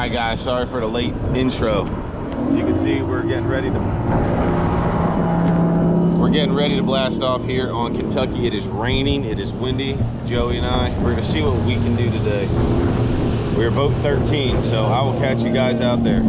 Alright guys, sorry for the late intro. As you can see, we're getting ready to blast off here on Kentucky. It is raining, it is windy. Joey and I, we're gonna see what we can do today. We're boat 13, so I will catch you guys out there.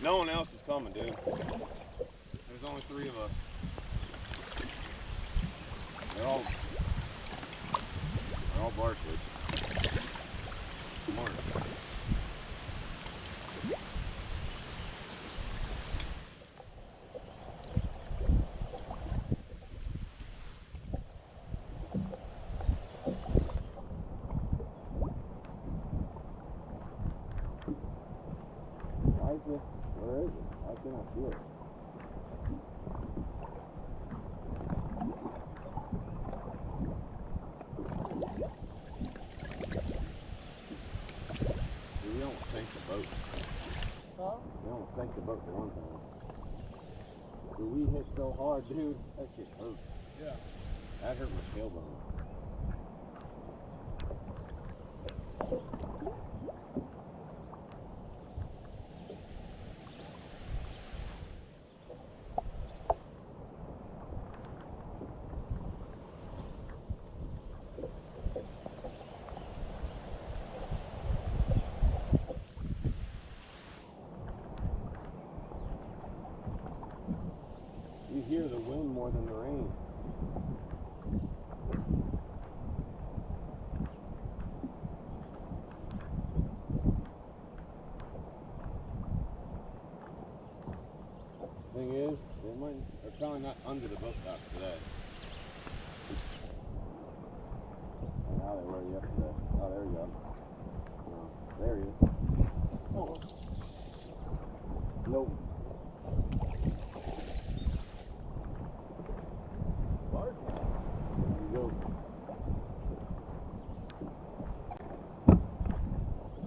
No one else is coming, dude. There's only 3 of us. They're all Barkley. Smart. Where is it? I cannot see it. We almost sank the boat. Huh? We almost sank the boat for one time. Dude, we hit so hard, dude. That shit hurt. Yeah. That hurt my tailbone. You hear the wind more than the rain. Thing is, they're probably not under the boat docks today. Now they were yesterday. Oh, there you go. No, there he is. Oh. Nope.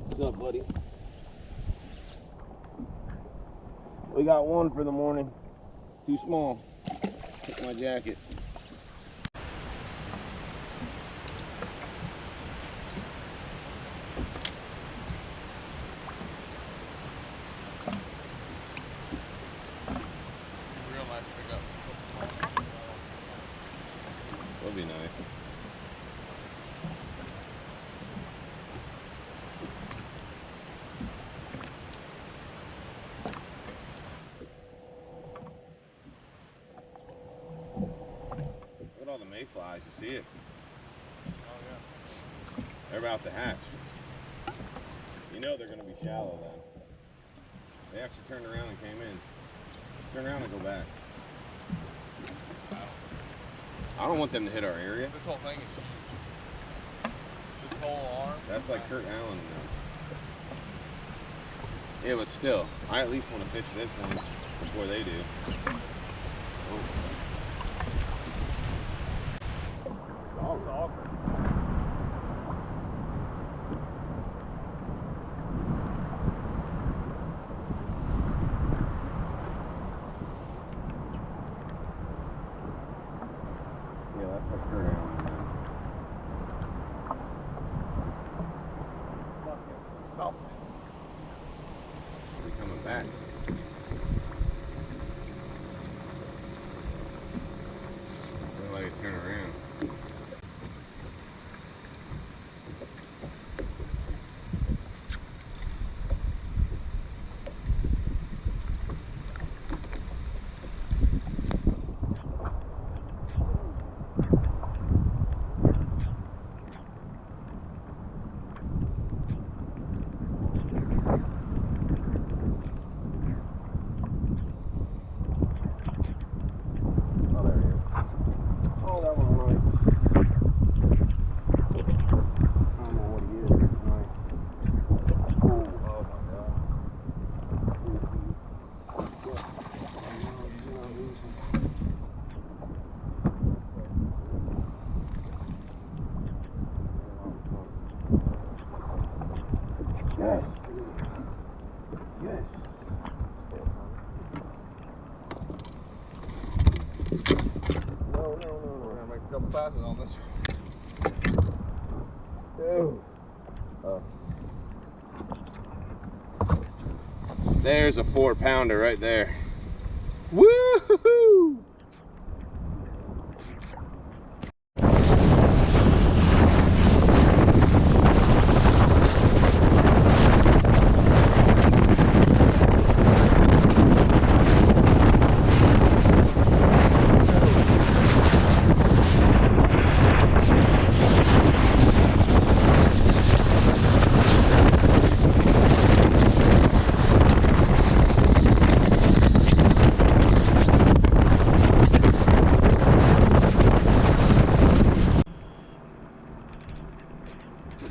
What's up, buddy? We got one for the morning. Too small. Take my jacket. Real nice pickup. That'd be nice. All the mayflies, you see it? Oh yeah. They're about to hatch. You know they're going to be shallow then. They actually turned around and came in. Turn around and go back. I don't want them to hit our area. This whole thing is huge. This whole arm. That's like Kurt Allen now. Yeah, but still, I at least want to fish this one before they do. Oh. Yeah, that's like Kurt Allen, man. Oh. They're coming back. Look like it turn around. No. We're gonna make a couple passes on this. Oh. There's a 4-pounder right there. Woo-hoo-hoo!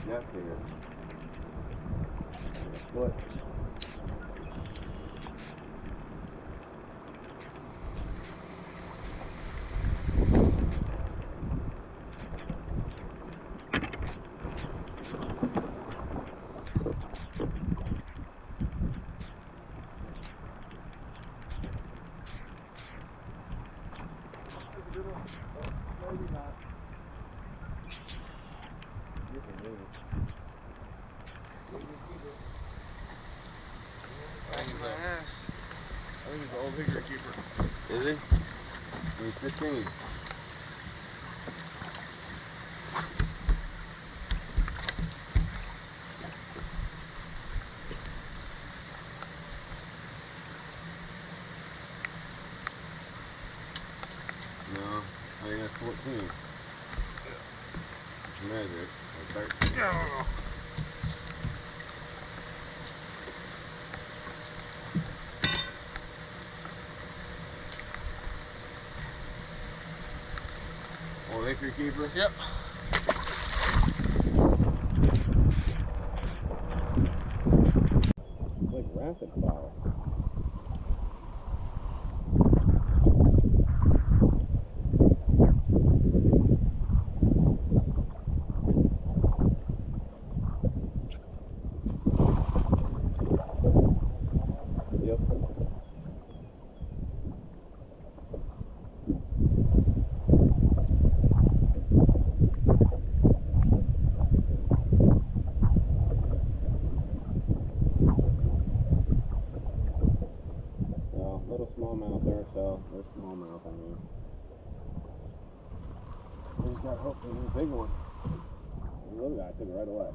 Depth here. What? Maybe not. I think he's an old hickory keeper. Is he? He's 15. No, I think that's 14. Measure it. Or 13. Old hickory keeper? Yep. It's like rapid fire. Yep. Little smallmouth there, so there's smallmouth, I mean. We just got hooked in a big one. The little guy took it right away.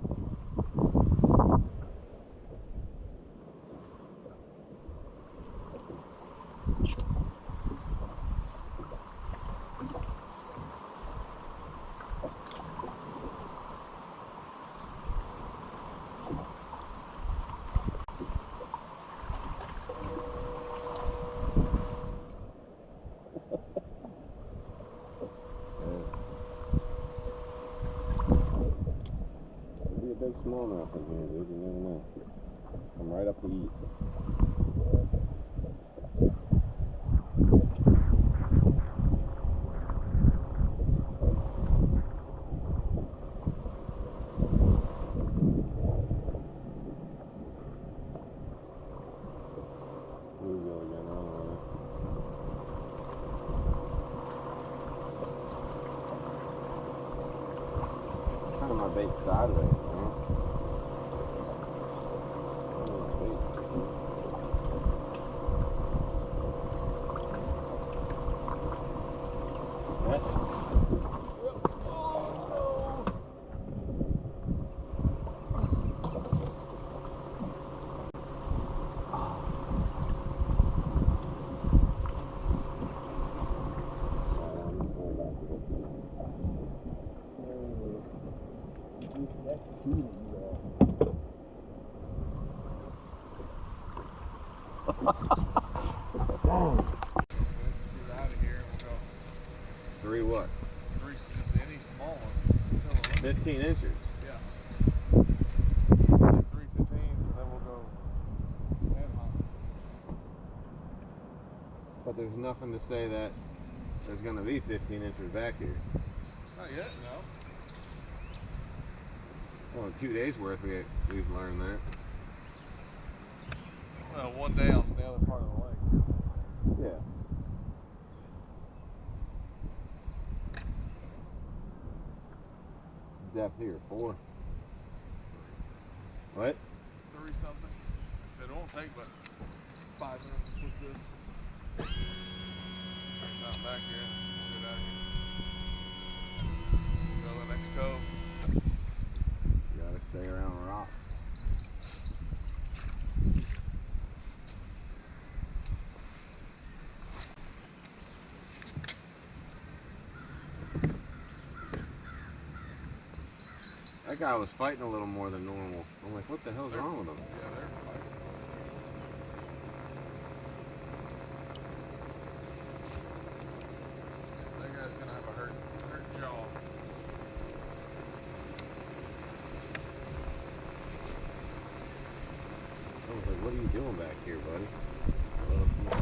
Be a big smallmouth in here, dude. You never know. Come right up to eat. Bluegill again, I don't know. Kind of my bait sideways, man. Three what? Three, just any small one. 15 inches. Yeah. 315, and then we'll go manhunt. But there's nothing to say that there's going to be 15 inches back here. Not yet, no. Well, in 2 days worth we've learned that. Well, one day on the other part of the lake. Yeah. depth here? 4? What? 3 something. It won't take but 5 minutes to put this. Not back here. We'll get out of here. Go to the next cove. You gotta stay around rocks. That guy was fighting a little more than normal. I'm like, what the hell's wrong with him? Yeah, they're fighting. That guy's gonna have a hurt jaw. I was like, what are you doing back here, buddy? A little small.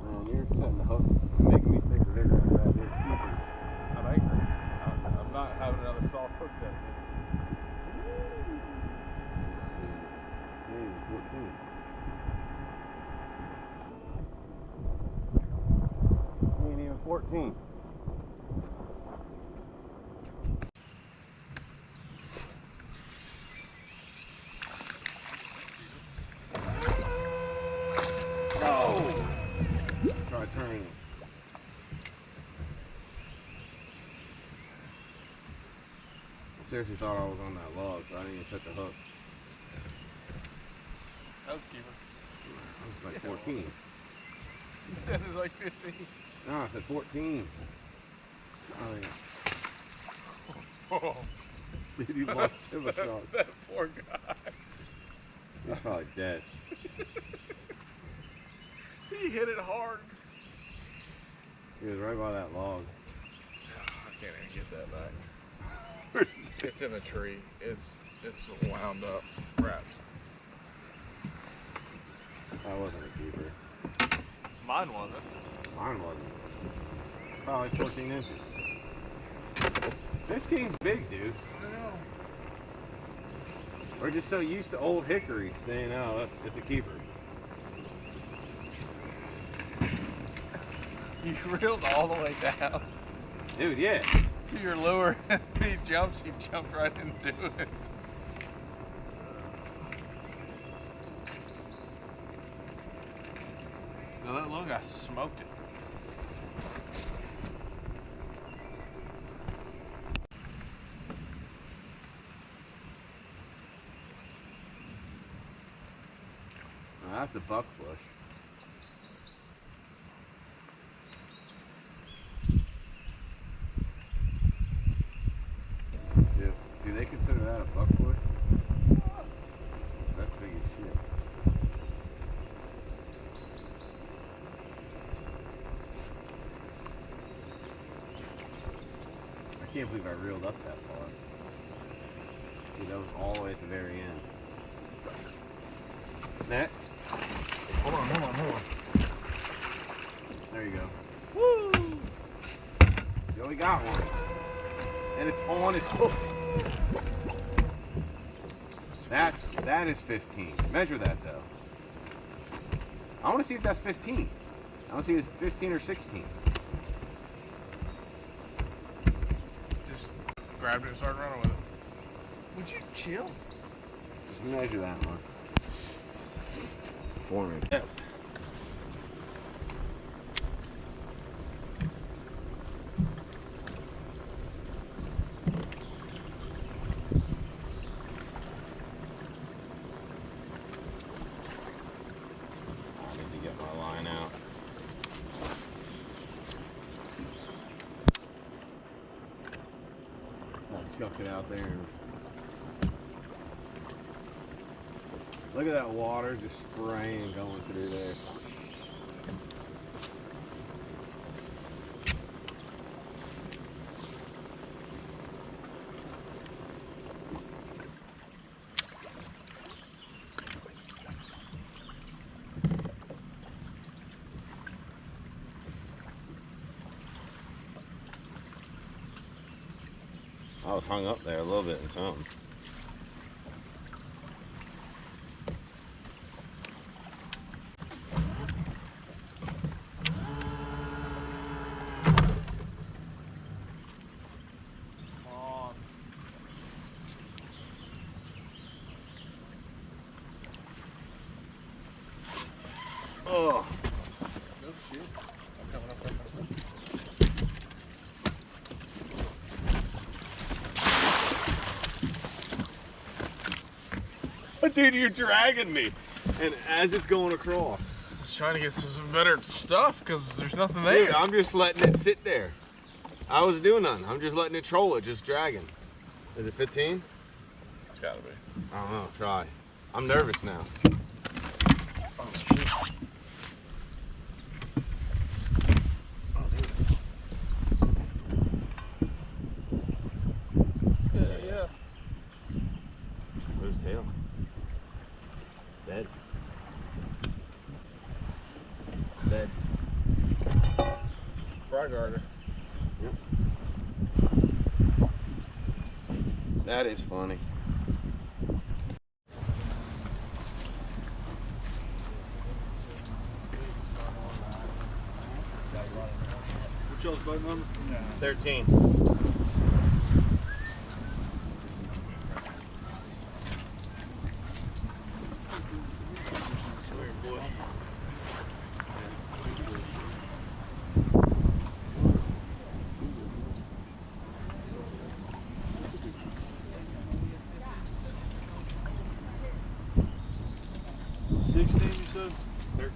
Man, you're setting the hook and making me think that they're going to grab this keeper. I'm angry. I'm not having another soft hook set. Maybe 14. Ain't even 14. Try turning it. I seriously thought I was on that log, so I didn't even set the hook. That was keeper. I was like 14. You said it was like 15. No, I said 14. Oh, yeah. Oh. Dude, you lost him across. That poor guy. He's probably dead. He hit it hard. He was right by that log. I can't even get that back. It's in a tree. It's wound up, wrapped. That wasn't a keeper. Mine wasn't. Mine wasn't. Probably 14 inches. 15's big, dude. I know. We're just so used to old hickory saying, oh, it's a keeper. You reeled all the way down Dude, yeah. to your lure, and he jumped right into it. So that little guy smoked it. Now, that's a buck flush. Do they consider that a buck flush? That's big as shit. I can't believe I reeled up that far. Dude, that was all the way at the very end. Net? Hold on. There you go. Woo! Joey got one. And it's on his hook. That is 15. Measure that though. I want to see if that's 15. I want to see if it's 15 or 16. Just grabbed it and started running with it. Would you chill? Just measure that one. For me. Yeah. Chuck it out there. Look at that water just spraying going through there. I was hung up there a little bit in something. Oh. No shit. I'm coming up there. Dude, you're dragging me. And as it's going across. I was trying to get some better stuff because there's nothing there. Dude, I'm just letting it sit there. I was doing nothing. I'm just letting it troll it, just dragging. Is it 15? It's gotta be. I don't know, try. I'm nervous now. Oh, shit. Oh, dude. Yeah. Where's tail? Dead. Dead. Fry garter. Yep. That is funny. What's y'all's boat number? 13. You said?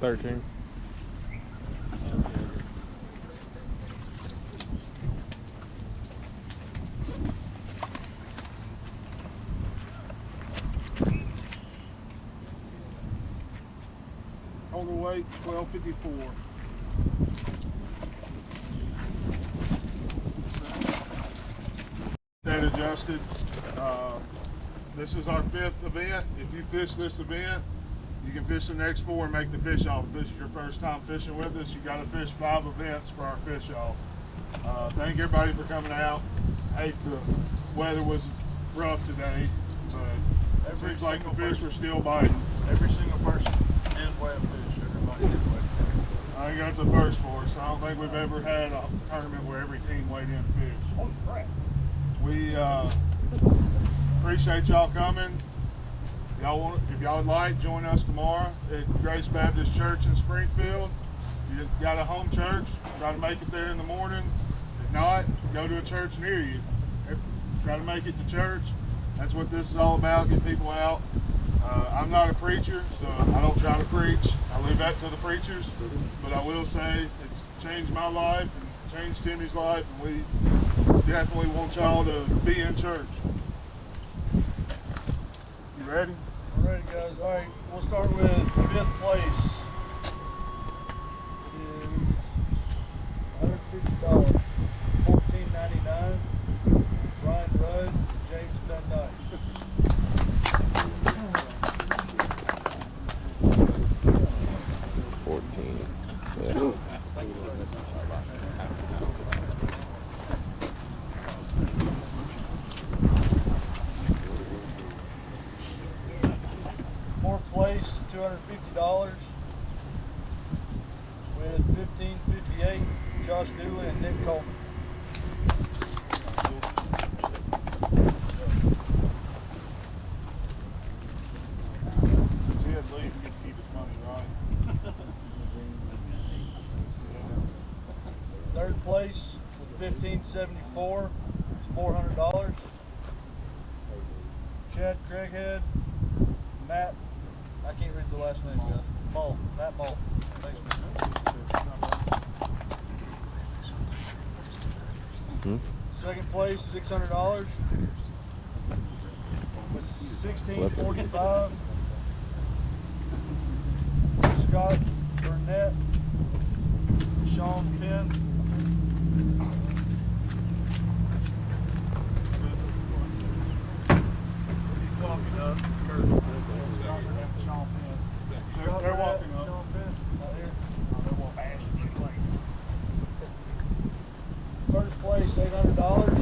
13. Total weight 1254. That adjusted. This is our 5th event. If you fish this event, you can fish the next 4 and make the fish off. If this is your first time fishing with us, you got to fish 5 events for our fish off. Thank everybody for coming out. Hate the weather was rough today, but it seems like the fish were still biting. Every single person is weighing fish. Everybody is weighing fish. I think that's a first for us. I don't think we've ever had a tournament where every team weighed in fish. Holy crap. We appreciate y'all coming. If y'all would like, join us tomorrow at Grace Baptist Church in Springfield. You got a home church, try to make it there in the morning. If not, go to a church near you. Try to make it to church. That's what this is all about, get people out. I'm not a preacher, so I don't try to preach. I leave that to the preachers. But I will say it's changed my life and changed Timmy's life, and we definitely want y'all to be in church. You ready? All right, guys. All right, we'll start with 5th place. It is $150, $14.99. Ryan Rudd, James Dunn. 14. Yeah. Place $250 with $15.58. Josh Dooley and Nick Coleman. Since he had leave, he could keep his money, right? 3rd place with $15.74. It's $400. Chad Craighead, Matt. I can't read the last name, guys. Matt Mull. Thanks, man. 2nd place, $600 with $16.45. Scott Burnett, Sean Penn. He's walking up. They're walking up. First place, $800.